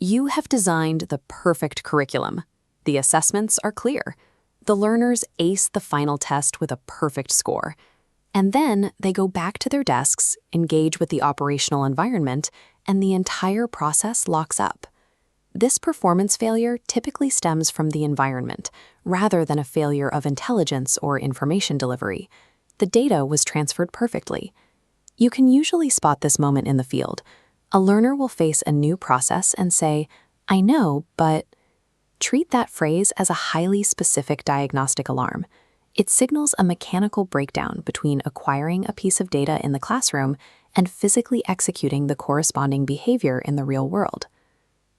You have designed the perfect curriculum. The assessments are clear. The learners ace the final test with a perfect score. And then they go back to their desks, engage with the operational environment, and the entire process locks up. This performance failure typically stems from the environment, rather than a failure of intelligence or information delivery. The data was transferred perfectly. You can usually spot this moment in the field. A learner will face a new process and say, "I know, but..." Treat that phrase as a highly specific diagnostic alarm. It signals a mechanical breakdown between acquiring a piece of data in the classroom and physically executing the corresponding behavior in the real world.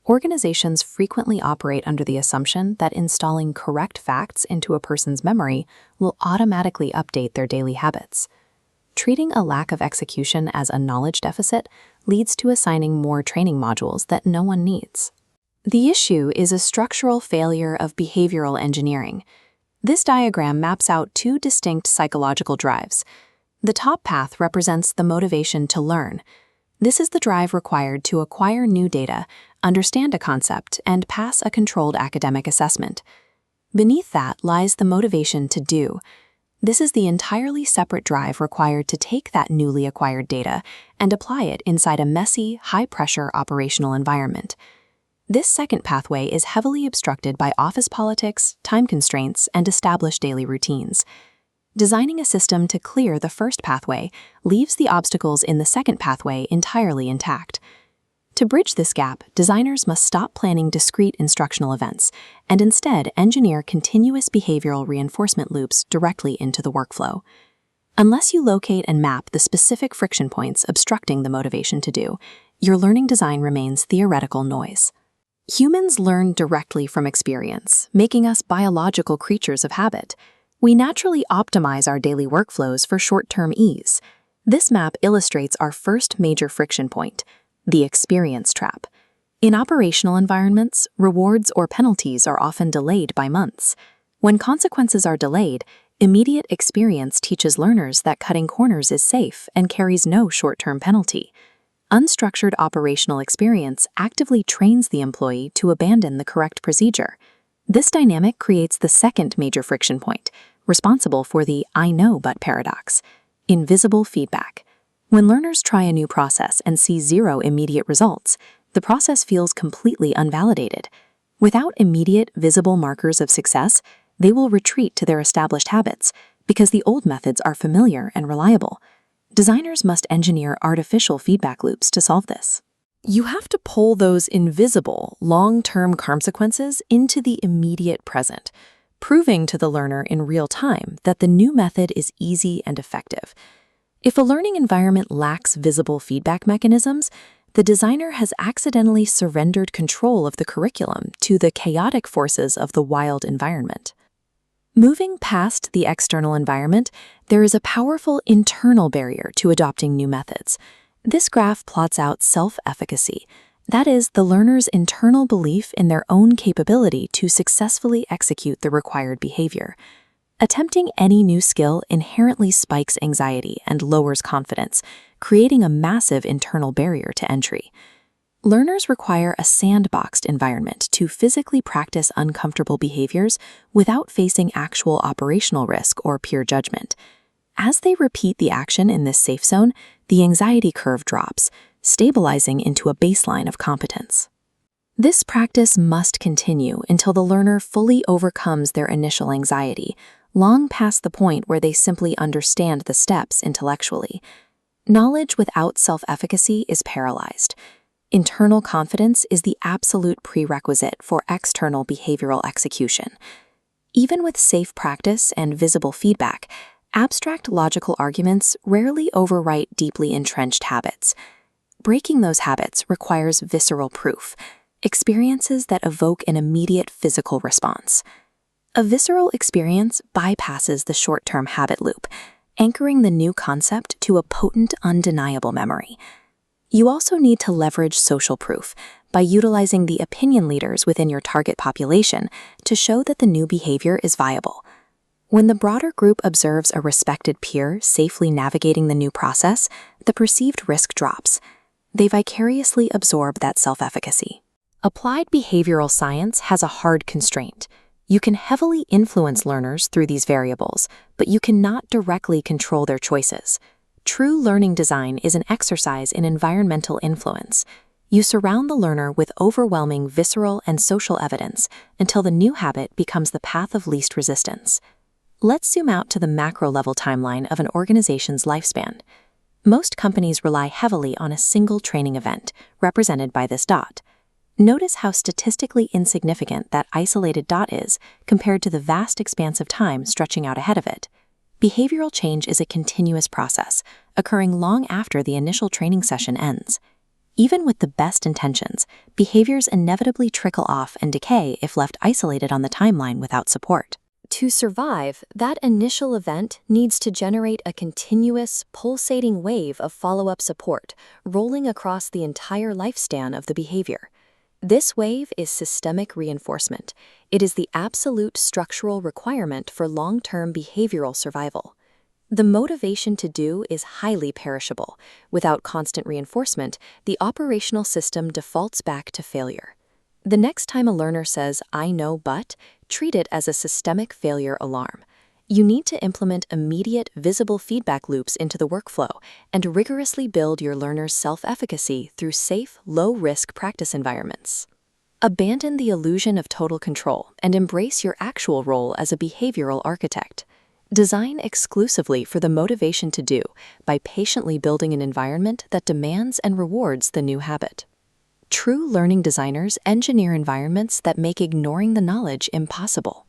Organizations frequently operate under the assumption that installing correct facts into a person's memory will automatically update their daily habits. Treating a lack of execution as a knowledge deficit leads to assigning more training modules that no one needs. The issue is a structural failure of behavioral engineering. This diagram maps out two distinct psychological drives. The top path represents the motivation to learn. This is the drive required to acquire new data, understand a concept, and pass a controlled academic assessment. Beneath that lies the motivation to do. This is the entirely separate drive required to take that newly acquired data and apply it inside a messy, high-pressure operational environment. This second pathway is heavily obstructed by office politics, time constraints, and established daily routines. Designing a system to clear the first pathway leaves the obstacles in the second pathway entirely intact. To bridge this gap, designers must stop planning discrete instructional events and instead engineer continuous behavioral reinforcement loops directly into the workflow. Unless you locate and map the specific friction points obstructing the motivation to do, your learning design remains theoretical noise. Humans learn directly from experience, making us biological creatures of habit. We naturally optimize our daily workflows for short-term ease. This map illustrates our first major friction point: the experience trap. In operational environments, rewards or penalties are often delayed by months. When consequences are delayed, immediate experience teaches learners that cutting corners is safe and carries no short-term penalty. Unstructured operational experience actively trains the employee to abandon the correct procedure. This dynamic creates the second major friction point, responsible for the "I know but" paradox: invisible feedback. When learners try a new process and see zero immediate results, the process feels completely unvalidated. Without immediate, visible markers of success, they will retreat to their established habits because the old methods are familiar and reliable. Designers must engineer artificial feedback loops to solve this. You have to pull those invisible, long-term consequences into the immediate present, proving to the learner in real time that the new method is easy and effective. If a learning environment lacks visible feedback mechanisms, the designer has accidentally surrendered control of the curriculum to the chaotic forces of the wild environment. Moving past the external environment, there is a powerful internal barrier to adopting new methods. This graph plots out self-efficacy, that is, the learner's internal belief in their own capability to successfully execute the required behavior. Attempting any new skill inherently spikes anxiety and lowers confidence, creating a massive internal barrier to entry. Learners require a sandboxed environment to physically practice uncomfortable behaviors without facing actual operational risk or peer judgment. As they repeat the action in this safe zone, the anxiety curve drops, stabilizing into a baseline of competence. This practice must continue until the learner fully overcomes their initial anxiety, long past the point where they simply understand the steps intellectually. Knowledge without self-efficacy is paralyzed. Internal confidence is the absolute prerequisite for external behavioral execution. Even with safe practice and visible feedback, abstract logical arguments rarely overwrite deeply entrenched habits. Breaking those habits requires visceral proof, experiences that evoke an immediate physical response. A visceral experience bypasses the short-term habit loop, anchoring the new concept to a potent, undeniable memory. You also need to leverage social proof by utilizing the opinion leaders within your target population to show that the new behavior is viable. When the broader group observes a respected peer safely navigating the new process, the perceived risk drops. They vicariously absorb that self-efficacy. Applied behavioral science has a hard constraint. You can heavily influence learners through these variables, but you cannot directly control their choices. True learning design is an exercise in environmental influence. You surround the learner with overwhelming visceral and social evidence until the new habit becomes the path of least resistance. Let's zoom out to the macro-level timeline of an organization's lifespan. Most companies rely heavily on a single training event, represented by this dot. Notice how statistically insignificant that isolated dot is compared to the vast expanse of time stretching out ahead of it. Behavioral change is a continuous process, occurring long after the initial training session ends. Even with the best intentions, behaviors inevitably trickle off and decay if left isolated on the timeline without support. To survive, that initial event needs to generate a continuous, pulsating wave of follow-up support, rolling across the entire lifespan of the behavior. This wave is systemic reinforcement. It is the absolute structural requirement for long-term behavioral survival. The motivation to do is highly perishable. Without constant reinforcement, the operational system defaults back to failure. The next time a learner says, "I know but," treat it as a systemic failure alarm. You need to implement immediate, visible feedback loops into the workflow and rigorously build your learner's self-efficacy through safe, low-risk practice environments. Abandon the illusion of total control and embrace your actual role as a behavioral architect. Design exclusively for the motivation to do by patiently building an environment that demands and rewards the new habit. True learning designers engineer environments that make ignoring the knowledge impossible.